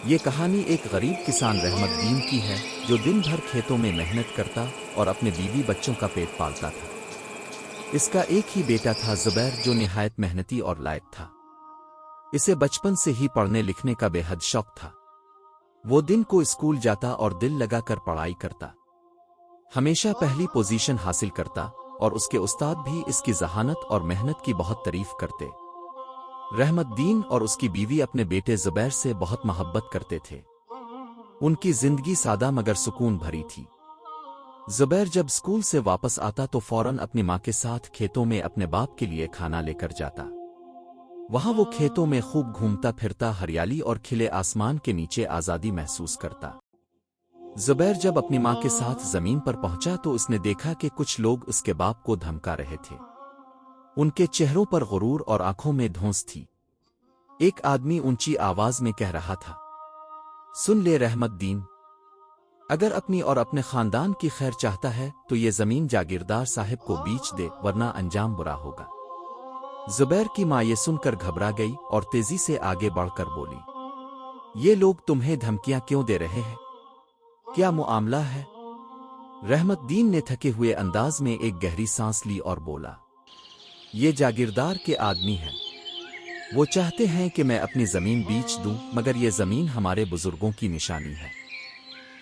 یہ کہانی ایک غریب کسان رحمت دین کی ہے جو دن بھر کھیتوں میں محنت کرتا اور اپنے بیوی بچوں کا پیٹ پالتا تھا۔ اس کا ایک ہی بیٹا تھا زبیر جو نہایت محنتی اور لائق تھا۔ اسے بچپن سے ہی پڑھنے لکھنے کا بے حد شوق تھا۔ وہ دن کو اسکول جاتا اور دل لگا کر پڑھائی کرتا، ہمیشہ پہلی پوزیشن حاصل کرتا، اور اس کے استاد بھی اس کی ذہانت اور محنت کی بہت تعریف کرتے۔ رحمت دین اور اس کی بیوی اپنے بیٹے زبیر سے بہت محبت کرتے تھے۔ ان کی زندگی سادہ مگر سکون بھری تھی۔ زبیر جب اسکول سے واپس آتا تو فوراً اپنی ماں کے ساتھ کھیتوں میں اپنے باپ کے لیے کھانا لے کر جاتا۔ وہاں وہ کھیتوں میں خوب گھومتا پھرتا، ہریالی اور کھلے آسمان کے نیچے آزادی محسوس کرتا۔ زبیر جب اپنی ماں کے ساتھ زمین پر پہنچا تو اس نے دیکھا کہ کچھ لوگ اس کے باپ کو دھمکا رہے تھے۔ ان کے چہروں پر غرور اور آنکھوں میں دھونس تھی۔ ایک آدمی اونچی آواز میں کہہ رہا تھا، سن لے رحمت دین، اگر اپنی اور اپنے خاندان کی خیر چاہتا ہے تو یہ زمین جاگیردار صاحب کو بیچ دے، ورنہ انجام برا ہوگا۔ زبیر کی ماں یہ سن کر گھبرا گئی اور تیزی سے آگے بڑھ کر بولی، یہ لوگ تمہیں دھمکیاں کیوں دے رہے ہیں؟ کیا معاملہ ہے؟ رحمت دین نے تھکے ہوئے انداز میں ایک گہری سانس لی اور بولا، یہ جاگیردار کے آدمی ہیں، وہ چاہتے ہیں کہ میں اپنی زمین بیچ دوں، مگر یہ زمین ہمارے بزرگوں کی نشانی ہے،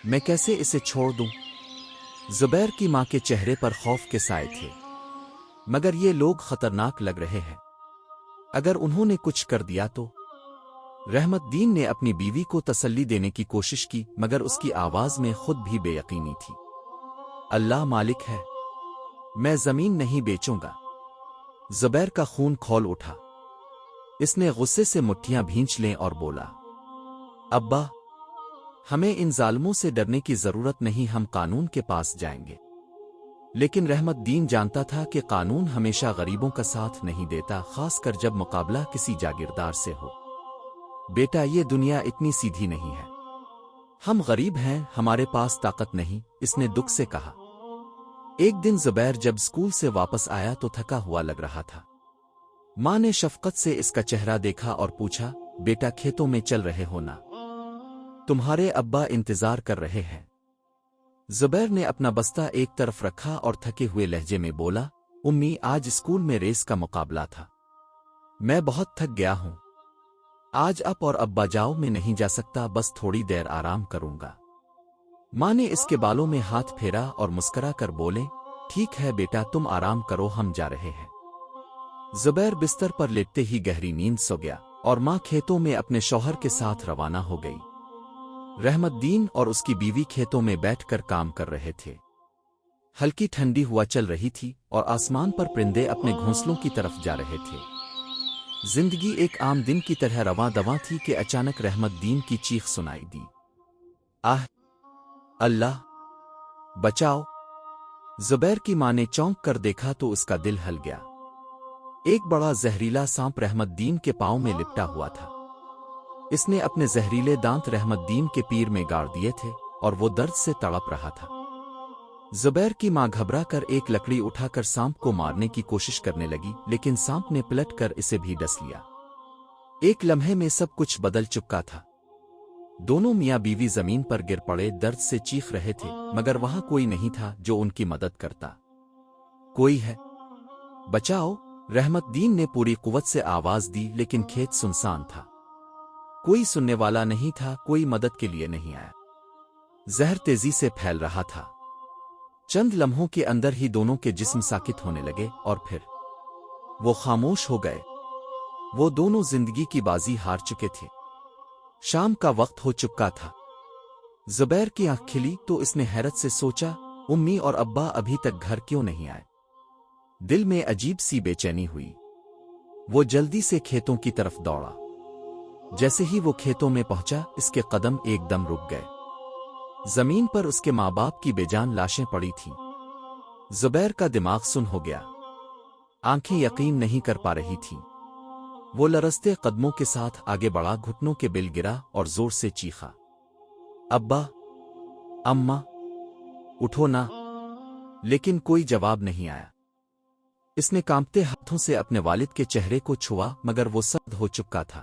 میں کیسے اسے چھوڑ دوں؟ زبیر کی ماں کے چہرے پر خوف کے سائے تھے، مگر یہ لوگ خطرناک لگ رہے ہیں، اگر انہوں نے کچھ کر دیا تو؟ رحمت دین نے اپنی بیوی کو تسلی دینے کی کوشش کی، مگر اس کی آواز میں خود بھی بے یقینی تھی۔ اللہ مالک ہے، میں زمین نہیں بیچوں گا۔ زبیر کا خون کھول اٹھا۔ اس نے غصے سے مٹھیاں بھینچ لیں اور بولا، ابا، ہمیں ان ظالموں سے ڈرنے کی ضرورت نہیں، ہم قانون کے پاس جائیں گے۔ لیکن رحمت دین جانتا تھا کہ قانون ہمیشہ غریبوں کا ساتھ نہیں دیتا، خاص کر جب مقابلہ کسی جاگیردار سے ہو۔ بیٹا، یہ دنیا اتنی سیدھی نہیں ہے، ہم غریب ہیں، ہمارے پاس طاقت نہیں، اس نے دکھ سے کہا۔ ایک دن زبیر جب اسکول سے واپس آیا تو تھکا ہوا لگ رہا تھا۔ ماں نے شفقت سے اس کا چہرہ دیکھا اور پوچھا، بیٹا کھیتوں میں چل رہے ہو نا؟ تمہارے ابا انتظار کر رہے ہیں۔ زبیر نے اپنا بستہ ایک طرف رکھا اور تھکے ہوئے لہجے میں بولا، امی، آج اسکول میں ریس کا مقابلہ تھا، میں بہت تھک گیا ہوں، آج اب اور ابا جاؤ میں نہیں جا سکتا، بس تھوڑی دیر آرام کروں گا۔ ماں نے اس کے بالوں میں ہاتھ پھیرا اور مسکرا کر بولے، ٹھیک ہے بیٹا، تم آرام کرو، ہم جا رہے ہیں۔ زبیر بستر پر لیٹتے ہی گہری نیند سو گیا، اور ماں کھیتوں میں اپنے شوہر کے ساتھ روانہ ہو گئی۔ رحمت دین اور اس کی بیوی کھیتوں میں بیٹھ کر کام کر رہے تھے۔ ہلکی ٹھنڈی ہوا چل رہی تھی اور آسمان پر پرندے اپنے گھونسلوں کی طرف جا رہے تھے۔ زندگی ایک عام دن کی طرح رواں دواں تھی کہ اچانک رحمت دین کی چیخ سنائی دی، آہ اللہ، بچاؤ! زبیر کی ماں نے چونک کر دیکھا تو اس کا دل ہل گیا۔ ایک بڑا زہریلا سانپ رحمت دین کے پاؤں میں لپٹا ہوا تھا۔ اس نے اپنے زہریلے دانت رحمت دین کے پیر میں گاڑ دیے تھے اور وہ درد سے تڑپ رہا تھا۔ زبیر کی ماں گھبرا کر ایک لکڑی اٹھا کر سانپ کو مارنے کی کوشش کرنے لگی، لیکن سانپ نے پلٹ کر اسے بھی ڈس لیا۔ ایک لمحے میں سب کچھ بدل چکا تھا۔ دونوں میاں بیوی زمین پر گر پڑے، درد سے چیخ رہے تھے، مگر وہاں کوئی نہیں تھا جو ان کی مدد کرتا۔ کوئی ہے؟ بچاؤ! رحمت دین نے پوری قوت سے آواز دی، لیکن کھیت سنسان تھا، کوئی سننے والا نہیں تھا، کوئی مدد کے لیے نہیں آیا۔ زہر تیزی سے پھیل رہا تھا۔ چند لمحوں کے اندر ہی دونوں کے جسم ساکت ہونے لگے اور پھر وہ خاموش ہو گئے۔ وہ دونوں زندگی کی بازی ہار چکے تھے۔ شام کا وقت ہو چکا تھا۔ زبیر کی آنکھ کھلی تو اس نے حیرت سے سوچا، امی اور ابا ابھی تک گھر کیوں نہیں آئے؟ دل میں عجیب سی بے چینی ہوئی۔ وہ جلدی سے کھیتوں کی طرف دوڑا۔ جیسے ہی وہ کھیتوں میں پہنچا، اس کے قدم ایک دم رک گئے۔ زمین پر اس کے ماں باپ کی بے جان لاشیں پڑی تھیں۔ زبیر کا دماغ سن ہو گیا، آنکھیں یقین نہیں کر پا رہی تھیں۔ وہ لرزتے قدموں کے ساتھ آگے بڑھا، گھٹنوں کے بل گرا اور زور سے چیخا، ابا، اماں، اٹھو نا! لیکن کوئی جواب نہیں آیا۔ اس نے کانپتے ہاتھوں سے اپنے والد کے چہرے کو چھوا، مگر وہ سرد ہو چکا تھا۔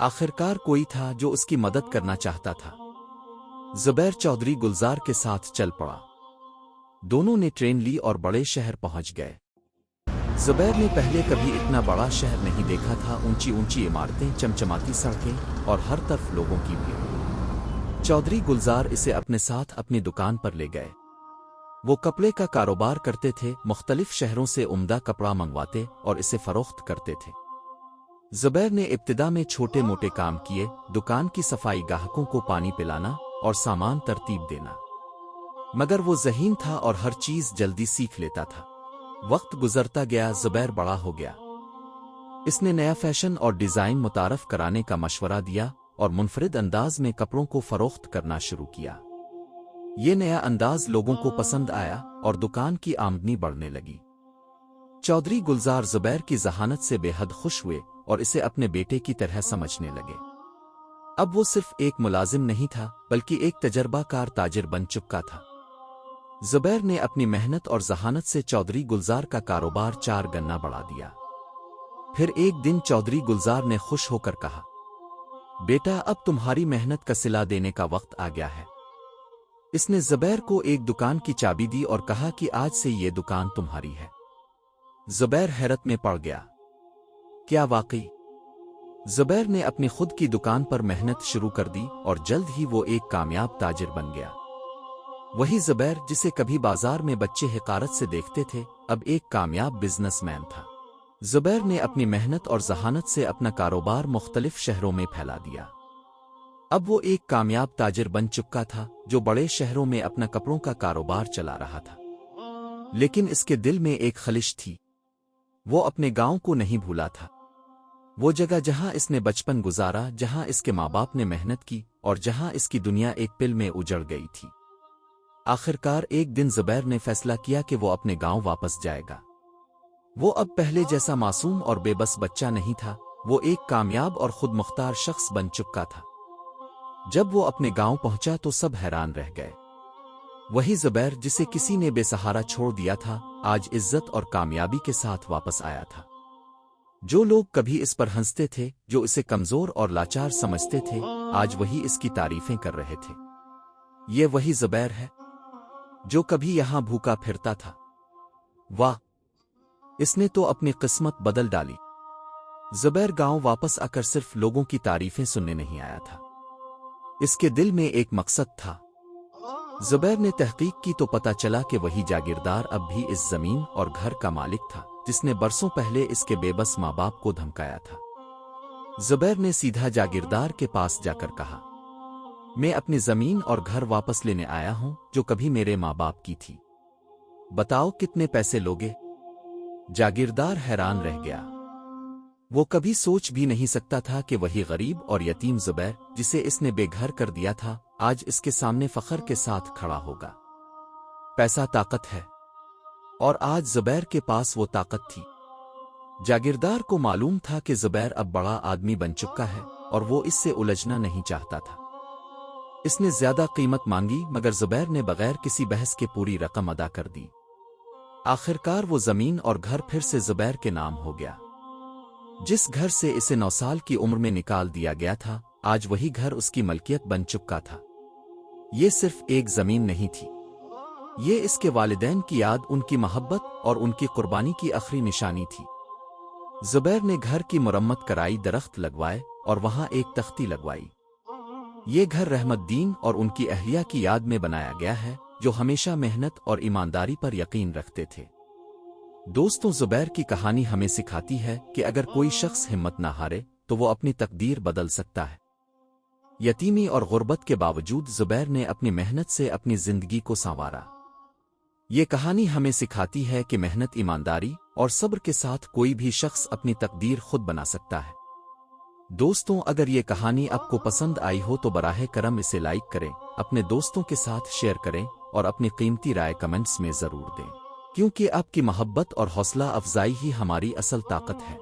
آخرکار کوئی تھا جو اس کی مدد کرنا چاہتا تھا۔ زبیر چودھری گلزار کے ساتھ چل پڑا۔ دونوں نے ٹرین لی اور بڑے شہر پہنچ گئے۔ زبیر نے پہلے کبھی اتنا بڑا شہر نہیں دیکھا تھا، اونچی اونچی عمارتیں، چمچماتی سڑکیں اور ہر طرف لوگوں کی بھیڑ۔ چودھری گلزار اسے اپنے ساتھ اپنی دکان پر لے گئے۔ وہ کپڑے کا کاروبار کرتے تھے، مختلف شہروں سے عمدہ کپڑا منگواتے اور اسے فروخت کرتے تھے۔ زبیر نے ابتدا میں چھوٹے موٹے کام کیے، دکان کی صفائی، گاہکوں کو پانی پلانا اور سامان ترتیب دینا، مگر وہ ذہین تھا اور ہر چیز جلدی سیکھ لیتا تھا۔ وقت گزرتا گیا، زبیر بڑا ہو گیا۔ اس نے نیا فیشن اور ڈیزائن متعارف کرانے کا مشورہ دیا اور منفرد انداز میں کپڑوں کو فروخت کرنا شروع کیا۔ یہ نیا انداز لوگوں کو پسند آیا اور دکان کی آمدنی بڑھنے لگی۔ چودھری گلزار زبیر کی ذہانت سے بے حد خوش ہوئے اور اسے اپنے بیٹے کی طرح سمجھنے لگے۔ اب وہ صرف ایک ملازم نہیں تھا بلکہ ایک تجربہ کار تاجر بن چکا تھا۔ زبیر نے اپنی محنت اور ذہانت سے چودھری گلزار کا کاروبار 4 گنا بڑھا دیا۔ پھر ایک دن چودھری گلزار نے خوش ہو کر کہا، بیٹا، اب تمہاری محنت کا صلہ دینے کا وقت آ گیا ہے۔ اس نے زبیر کو ایک دکان کی چابی دی اور کہا کہ آج سے یہ دکان تمہاری ہے۔ زبیر حیرت میں پڑ گیا، کیا واقعی؟ زبیر نے اپنی خود کی دکان پر محنت شروع کر دی اور جلد ہی وہ ایک کامیاب تاجر بن گیا۔ وہی زبیر جسے کبھی بازار میں بچے حقارت سے دیکھتے تھے، اب ایک کامیاب بزنس مین تھا۔ زبیر نے اپنی محنت اور ذہانت سے اپنا کاروبار مختلف شہروں میں پھیلا دیا۔ اب وہ ایک کامیاب تاجر بن چکا تھا جو بڑے شہروں میں اپنا کپڑوں کا کاروبار چلا رہا تھا۔ لیکن اس کے دل میں ایک خلش تھی، وہ اپنے گاؤں کو نہیں بھولا تھا، وہ جگہ جہاں اس نے بچپن گزارا، جہاں اس کے ماں باپ نے محنت کی اور جہاں اس کی دنیا ایک پل میں اجڑ گئی تھی۔ آخرکار ایک دن زبیر نے فیصلہ کیا کہ وہ اپنے گاؤں واپس جائے گا۔ وہ اب پہلے جیسا معصوم اور بے بس بچہ نہیں تھا، وہ ایک کامیاب اور خود مختار شخص بن چکا تھا۔ جب وہ اپنے گاؤں پہنچا تو سب حیران رہ گئے۔ وہی زبیر جسے کسی نے بے سہارا چھوڑ دیا تھا، آج عزت اور کامیابی کے ساتھ واپس آیا تھا۔ جو لوگ کبھی اس پر ہنستے تھے، جو اسے کمزور اور لاچار سمجھتے تھے، آج وہی اس کی تعریفیں کر رہے تھے۔ یہ وہی زبیر ہے جو کبھی یہاں بھوکا پھرتا تھا۔ واہ، اس نے تو اپنی قسمت بدل ڈالی۔ زبیر گاؤں واپس آ کر صرف لوگوں کی تعریفیں سننے نہیں آیا تھا، اس کے دل میں ایک مقصد تھا۔ زبیر نے تحقیق کی تو پتہ چلا کہ وہی جاگیردار اب بھی اس زمین اور گھر کا مالک تھا جس نے برسوں پہلے اس کے بے بس ماں باپ کو دھمکایا تھا۔ زبیر نے سیدھا جاگیردار کے پاس جا کر کہا، میں اپنی زمین اور گھر واپس لینے آیا ہوں جو کبھی میرے ماں باپ کی تھی، بتاؤ کتنے پیسے لوگے؟ جاگیردار حیران رہ گیا، وہ کبھی سوچ بھی نہیں سکتا تھا کہ وہی غریب اور یتیم زبیر جسے اس نے بے گھر کر دیا تھا، آج اس کے سامنے فخر کے ساتھ کھڑا ہوگا۔ پیسہ طاقت ہے، اور آج زبیر کے پاس وہ طاقت تھی۔ جاگیردار کو معلوم تھا کہ زبیر اب بڑا آدمی بن چکا ہے اور وہ اس سے الجھنا نہیں چاہتا تھا۔ اس نے زیادہ قیمت مانگی مگر زبیر نے بغیر کسی بحث کے پوری رقم ادا کر دی۔ آخرکار وہ زمین اور گھر پھر سے زبیر کے نام ہو گیا۔ جس گھر سے اسے 9 سال کی عمر میں نکال دیا گیا تھا، آج وہی گھر اس کی ملکیت بن چکا تھا۔ یہ صرف ایک زمین نہیں تھی، یہ اس کے والدین کی یاد، ان کی محبت اور ان کی قربانی کی آخری نشانی تھی۔ زبیر نے گھر کی مرمت کرائی، درخت لگوائے اور وہاں ایک تختی لگوائی۔ یہ گھر رحمت دین اور ان کی اہلیہ کی یاد میں بنایا گیا ہے جو ہمیشہ محنت اور ایمانداری پر یقین رکھتے تھے۔ دوستوں، زبیر کی کہانی ہمیں سکھاتی ہے کہ اگر کوئی شخص ہمت نہ ہارے تو وہ اپنی تقدیر بدل سکتا ہے۔ یتیمی اور غربت کے باوجود زبیر نے اپنی محنت سے اپنی زندگی کو سنوارا۔ یہ کہانی ہمیں سکھاتی ہے کہ محنت، ایمانداری اور صبر کے ساتھ کوئی بھی شخص اپنی تقدیر خود بنا سکتا ہے۔ دوستوں، اگر یہ کہانی آپ کو پسند آئی ہو تو براہ کرم اسے لائک کریں، اپنے دوستوں کے ساتھ شیئر کریں اور اپنی قیمتی رائے کمنٹس میں ضرور دیں، کیونکہ آپ کی محبت اور حوصلہ افزائی ہی ہماری اصل طاقت ہے۔